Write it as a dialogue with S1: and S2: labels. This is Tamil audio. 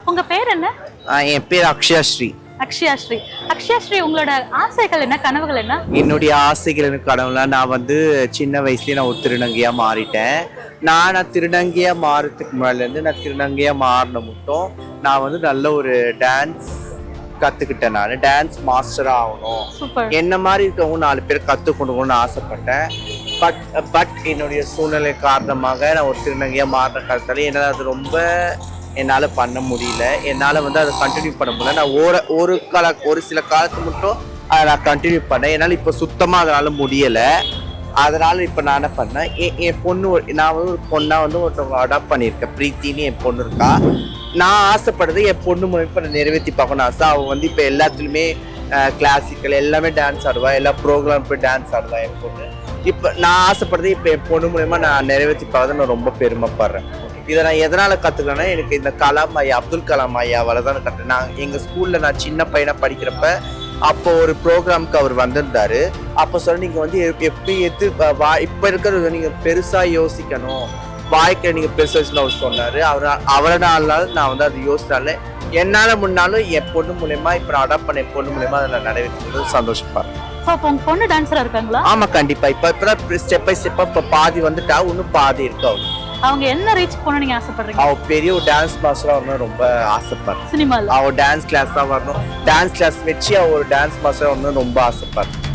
S1: உங்க பேர் என்ன?
S2: என் பேர் அக்ஷயாஸ்ரீ.
S1: அக்ஷயாஸ்ரீ. அக்ஷயாஸ்ரீ, உங்களோட ஆசைகள் என்ன, கனவுகள் என்ன?
S2: என்னுடைய ஆசைகள் கனவுலாம் நான் சின்ன வயசுலயே நான் ஒரு திருநங்கையா மாறிட்டேன். நான் திருநங்கையா மாறதுக்கு முன்னாடிலேருந்து நான் திருநங்கையா மாறின மட்டும் நான் நல்ல ஒரு டான்ஸ் கற்றுக்கிட்டேன். நான் டான்ஸ் மாஸ்டராக ஆகணும், என்ன மாதிரி இருக்கவங்க 4 பேர் கற்றுக்கொடுக்கணும்னு ஆசைப்பட்டேன். பட் என்னுடைய சூழ்நிலை காரணமாக நான் ஒரு திருநங்கையாக மாறின காலத்தால என்னால் அது ரொம்ப என்னால் பண்ண முடியல. என்னால் அதை கண்டினியூ பண்ண முடியல. நான் ஒரு சில காலத்துக்கு மட்டும் அதை நான் கண்டினியூ பண்ணேன். என்னால் இப்போ சுத்தமாக அதனால் முடியலை. அதனால் இப்போ நான் என்ன பண்ணேன், என் பொண்ணு நான் ஒரு பொண்ணாக ஒருத்தவங்க அடாப்ட் பண்ணியிருக்கேன். பிரீத்தின்னு என் பொண்ணு இருக்கா. நான் ஆசைப்படுறது என் பொண்ணு மூலம் இப்போ நிறைவேற்றி பார்க்கணும் ஆசை. அவள் இப்போ எல்லாத்துலேயுமே கிளாசிக்கல் எல்லாமே டான்ஸ் ஆடுவா, எல்லா ப்ரோக்ராம் போய் டான்ஸ் ஆடுவா என் பொண்ணு. இப்போ நான் ஆசைப்படுறது இப்போ என் பொண்ணு மூலயமா நான் நிறைவேற்றி பார்க்கறது நான் ரொம்ப பெருமைப்படுறேன். இதை நான் எதனால் கற்றுக்கலன்னா, எனக்கு இந்த கலாம் ஐயா, அப்துல் கலாம் ஐயாவால் தான் கற்றுனேன். நான் எங்கள் ஸ்கூலில் நான் சின்ன பையனாக படிக்கிறப்ப அப்போ ஒரு ப்ரோக்ராமுக்கு அவர் வந்திருந்தாரு. அப்போ சொல்ல நீங்கள் எப்படி இப்போ இருக்கிறது நீங்கள் பெருசாக யோசிக்கணும், வாழ்க்கை நீங்கள் பெருசாக அவர் சொன்னார். அவரால் நான் அதை யோசிச்சாலே என்னால் முன்னாலும் என் பொண்ணு மூலயமா இப்போ நான் அடாப்ட் பண்ண என் பொண்ணு மூலயமா அதை நான் நிறைவேற்றுறது சந்தோஷப்படுறேன்.
S1: பொண்ணு டான்ஸரா இருக்காங்களா?
S2: ஆமா, கண்டிப்பா. இப்பதான் ஸ்டெப் பை ஸ்டெப்பா இப்ப பாதி வந்துட்டா, இன்னும் பாதி இருக்கு.
S1: அவங்க என்ன ரீச் பண்ண நீங்க ஆசைப்படுறீங்க?
S2: அவ பெரிய ஒரு டான்ஸ் மாஸ்டரா வரணும் ரொம்ப ஆசைப்படுறேன்.
S1: சினிமால
S2: அவ டான்ஸ் கிளாஸ் தான் வரணும். டான்ஸ் கிளாஸ் வச்சு அவ ஒரு டான்ஸ் மாஸ்டரா வரணும் ரொம்ப ஆசைப்படுறேன்.